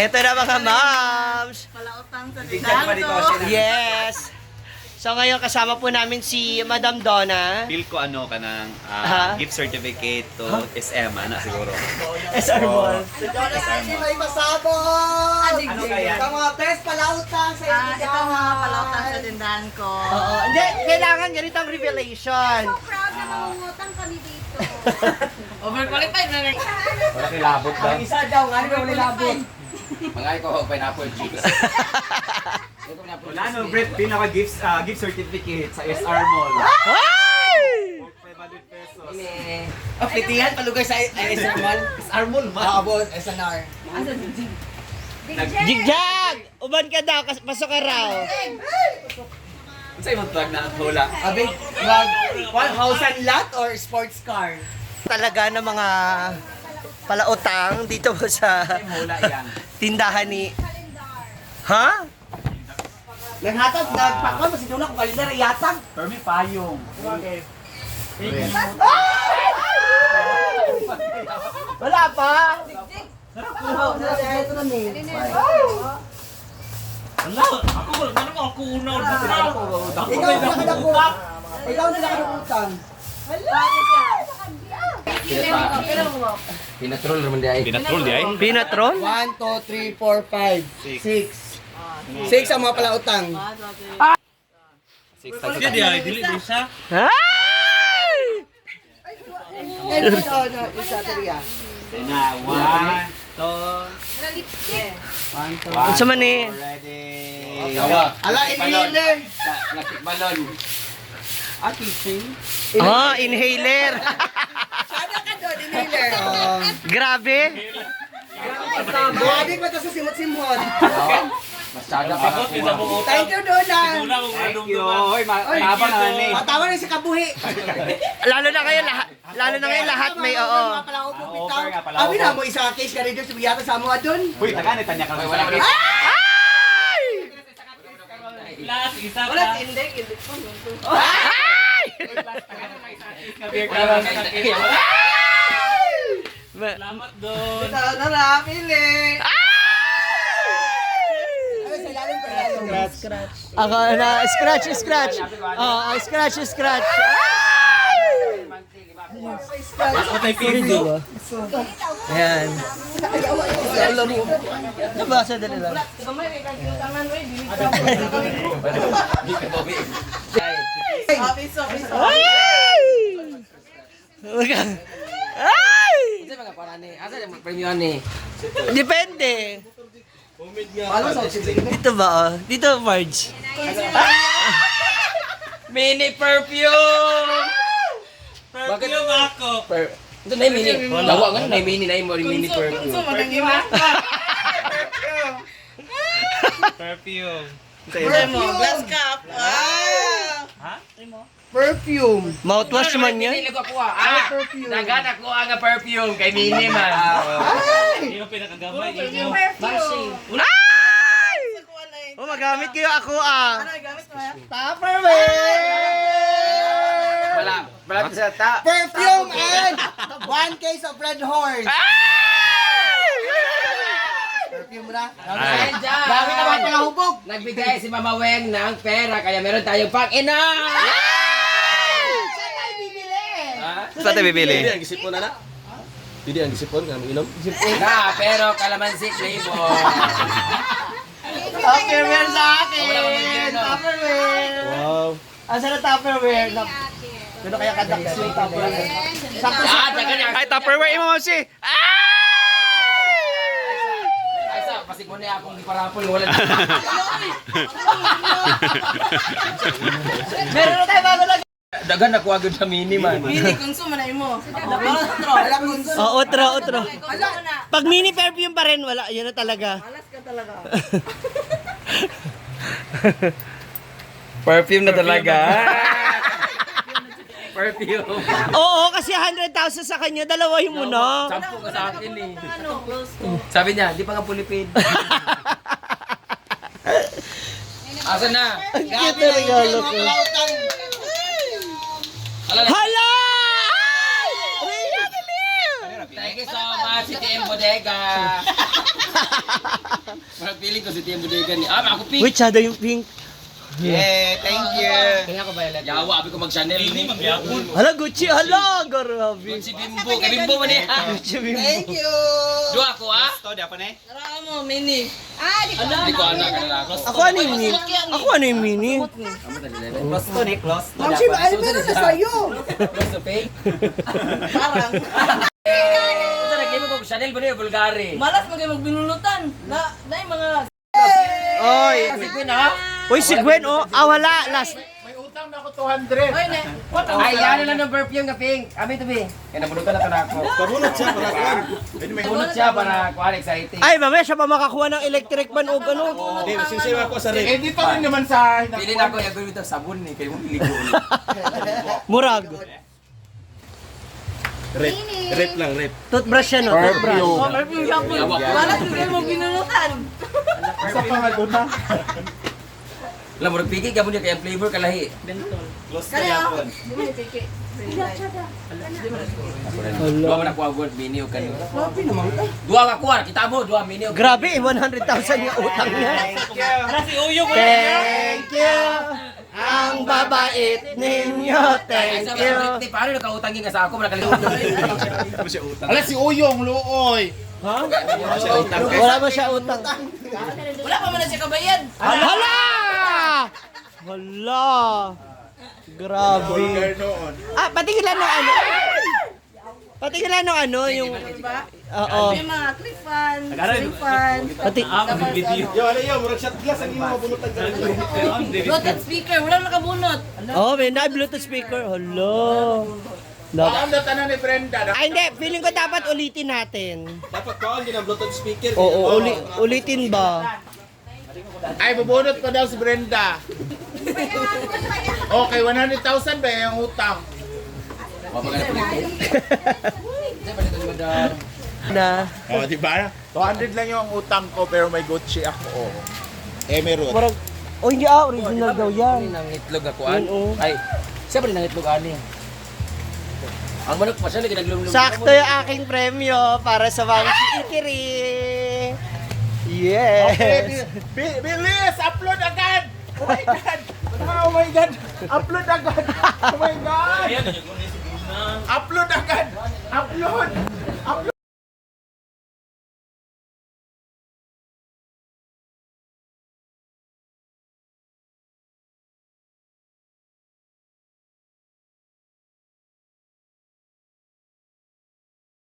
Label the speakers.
Speaker 1: Ito na mga moms.
Speaker 2: Palautang sa tindahan ko.
Speaker 1: Yes. So ngayon kasama po namin si Madam Donna.
Speaker 3: Feel ko ano ka ng gift certificate to SM, ano siguro.
Speaker 1: SR Mall.
Speaker 4: May masabog!
Speaker 3: Ano kaya?
Speaker 4: Sa mga best palautang sa inyo.
Speaker 2: Ito mga palautang sa tindahan ko.
Speaker 1: Oo. Hindi, kailangan ganito ang revelation.
Speaker 5: Proud na mangungutang kami dito.
Speaker 2: Overqualified na rin.
Speaker 3: Wala kay labot
Speaker 4: Ang isa daw, nga rin wala labot.
Speaker 6: Mga ko pineapple juice.
Speaker 3: Wala no, Brett, pinaka gift certificate sa SR Mall.
Speaker 1: Ay!
Speaker 3: 500 pesos.
Speaker 4: Oh, pitihan, palugay sa SR Mall. SR Mall, ma. Oo, boss, SNR.
Speaker 1: Jigjag! Uban ka daw, pasok ka raw.
Speaker 3: Ano sa'yo mong na hula?
Speaker 4: Abi, wag, house and lot or sports car?
Speaker 1: Talaga ng mga palautang dito po sa
Speaker 3: Hula yan.
Speaker 1: tindahan ni... Ha?
Speaker 4: Naghatag, nagpakon, masidula ko kalendar, iyatag.
Speaker 3: Permi payong.
Speaker 1: Wala pa?
Speaker 4: Ito na ni. Ikaw na nakadakutan. Ikaw na nakadakutan.
Speaker 6: Pinatrol naman di ay.
Speaker 3: Pinatrol di ay?
Speaker 1: Pinatron?
Speaker 4: 1, 2, 3, 4, 5, 6. 6 ang mga palautang.
Speaker 1: Ay!
Speaker 4: And ito, isa tariya.
Speaker 3: Na, 1, 2,
Speaker 1: Unsa man ni?
Speaker 3: ready.
Speaker 4: Ala, inhaler.
Speaker 6: Electric balon.
Speaker 1: Oh, inhaler.
Speaker 4: Sana ka doon, inhaler.
Speaker 1: Grabe.
Speaker 4: Buhadik ba ito sa simot-simot?
Speaker 6: Masyada pa.
Speaker 4: Thank you, Dolan.
Speaker 3: Thank you. Hoy, matabang na ni.
Speaker 4: Matawa rin si Kabuhi.
Speaker 1: Lalo na ngayon lahat may oo.
Speaker 4: Mga palautang bitaw.
Speaker 3: Over nga pala.
Speaker 4: Abi na mo isa case ka rin doon, subiyata sa mga doon.
Speaker 3: Uy, taga tanya ka.
Speaker 6: Wala ka
Speaker 1: Ay!
Speaker 2: Wala hindi.
Speaker 1: Ay!
Speaker 4: Ito na, pili. Ay, sa ilalim pa ilalim.
Speaker 1: Ako na scratch. Oh, scratch. Ay! Video ba? Ayan. Nabasa dali lang. Ay! Ay!
Speaker 6: Kasi mga parani. Asa yung premium ni?
Speaker 1: Depende.
Speaker 4: Paano sa
Speaker 1: Dito ba oh? Dito, Marge.
Speaker 6: Mini perfume! Perfume ako! Ito na yung mini. Lawa nga na yung mini na yung mini perfume.
Speaker 3: Perfume.
Speaker 2: Glass cup.
Speaker 4: perfume?
Speaker 1: Mouthwash man yan.
Speaker 6: Hindi ko kuha. Nagan ako ang perfume kay mini man.
Speaker 3: Yung pinakagamay.
Speaker 5: Perfume.
Speaker 1: Ay! Oh, magamit kayo ako ah.
Speaker 2: Ano gamit mo yan?
Speaker 6: Wala sa ta.
Speaker 4: Perfume and 1 case of Red Horse.
Speaker 1: Ay!
Speaker 4: Perfume na.
Speaker 6: Ay, dyan.
Speaker 4: Dami na mga palahubog.
Speaker 6: Nagbigay si Mama Weng ng pera kaya meron tayong pang-ina!
Speaker 4: Saan tayo bibili?
Speaker 1: Saan tayo bibili?
Speaker 7: Ang gisipon na. Pili ang gisipon ka inom.
Speaker 6: Na, pero kalamansi flavor.
Speaker 1: Tupperware sa akin!
Speaker 6: Wala kang bibili, no?
Speaker 1: Tupperware!
Speaker 7: Wow.
Speaker 1: Asa na Tupperware? Ano kaya kadakas yung Tupperware? Ay, Tupperware mo si! Ay!
Speaker 6: Ay, sa, pasig mo na akong iparapol. Wala na.
Speaker 1: Meron na tayo bago lang!
Speaker 6: Dagan ako agad sa mini man.
Speaker 2: Hindi konsumo na mo.
Speaker 4: Wala kung
Speaker 1: Oh, utro.
Speaker 2: Konsumo na.
Speaker 1: Pag mini perfume pa rin, wala. Yun na talaga.
Speaker 2: Alas ka talaga.
Speaker 6: Perfume na talaga. Perfume.
Speaker 1: Oo, kasi 100,000 sa kanya, dalawahin mo na.
Speaker 6: Sampo ka sa akin eh.
Speaker 2: Ano, close to.
Speaker 6: Sabi niya, di pa nga pulipid. Asa na?
Speaker 1: Ang cute na regalo ko. Hala! Ay! Rhea, believe!
Speaker 6: Thank you so much, City M Bodega. Parang feeling ko si Tiyang Budigan ni. Ako pink.
Speaker 1: Wait, sada yung pink.
Speaker 3: Yeah, thank you.
Speaker 6: Kaya ko violet. Yawa, abi ko mag-Chanel. Ini magyapon.
Speaker 1: Hala, Gucci, hala, grabe.
Speaker 6: Si Bimbo, kay Bimbo man eh.
Speaker 1: Gucci, bimbo.
Speaker 2: Thank you.
Speaker 6: Dua ko ah.
Speaker 3: Ito, di pa na eh.
Speaker 2: Tara mo, mini.
Speaker 6: Hindi ko anak kanila ako.
Speaker 1: Ako ano yung mini? Ako ano yung mini?
Speaker 3: Close to ni, close to.
Speaker 2: Mamsi, ay meron na sa'yo.
Speaker 6: Gusto fake?
Speaker 2: Parang.
Speaker 6: Ito nag-game ko Chanel ba niya Bulgari?
Speaker 2: Malas magbinulutan. Na yung mga...
Speaker 1: Oy.
Speaker 6: Si Queen ha?
Speaker 1: Uy, si Gwen, oh. Ah, wala. Last.
Speaker 2: Oy, ne.
Speaker 6: Ay, yan lang ng perfume ka pink. Ami to be. Kaya nabunutan na to na ako.
Speaker 7: Pabunot siya para kuan.
Speaker 6: Bunot siya para kuha exciting.
Speaker 1: Ay, mamaya siya pa makakuha ng electric fan o ano.
Speaker 7: Di, sisiwa ko sa rep.
Speaker 3: Dito rin naman sa...
Speaker 6: Pili na ako, yung ito sabon eh. Kaya mo piligo.
Speaker 1: Murag.
Speaker 7: Rep. Rep lang, rep.
Speaker 1: Toothbrush siya, no? Toothbrush.
Speaker 6: Yawa ko.
Speaker 2: Malas mo magbinulutan.
Speaker 3: Isa pa nga doon na.
Speaker 6: Alam mo, nagpiki ka mo niya kaya flavor kalahi.
Speaker 3: Close to yapon.
Speaker 6: Dua mo na kuha gold, mini o kanino. Dua ka kuha, kita mo, dua mini o
Speaker 1: Grabe, 100,000 nga utang niya. Thank you. Ang babait ninyo. Thank you.
Speaker 6: Paano nakautangin ka sa ako? Nakalimutan.
Speaker 3: Ala si Uyong, luoy.
Speaker 1: Wala ba siya utang?
Speaker 2: Wala pa man na siya kabayad.
Speaker 1: Hala! Hala! Grabe.
Speaker 3: noon.
Speaker 1: Ah, patingilan ng ano? Patingilan ng ano, yung... Oo.
Speaker 2: May mga clip-fan, sling-fan,
Speaker 1: Pati...
Speaker 7: Yo, ano yo, murag shot glass ang imo mabunot ang galing.
Speaker 2: Bluetooth speaker, walang nakabunot.
Speaker 1: Oh, may na-Bluetooth speaker. Hala.
Speaker 3: Ang tanan ni Brenda.
Speaker 1: Ay, hindi. Feeling ko dapat ulitin natin.
Speaker 7: Dapat kaon din ang Bluetooth speaker.
Speaker 1: Oo, ulitin ba?
Speaker 3: Ay, bubunot ko daw si Brenda. Okay, 100,000 ba yung utang?
Speaker 1: Na.
Speaker 3: Oh, di ba? 200 lang yung utang ko pero may Gucci ako. Oh. Emerald.
Speaker 1: Marag... Oh, hindi original daw yan.
Speaker 6: Nang itlog ako an.
Speaker 1: Yun, oh.
Speaker 6: Ay, siya pa rin nang itlog ani. Ang manok pa siya, naglulong.
Speaker 1: Sakto yung aking premyo para sa mga ikiri. Yes.
Speaker 3: Okay, bilis! Upload agad! Oh my God! Oh my God! Upload agad! Oh my God! Upload agad! Upload! Upload!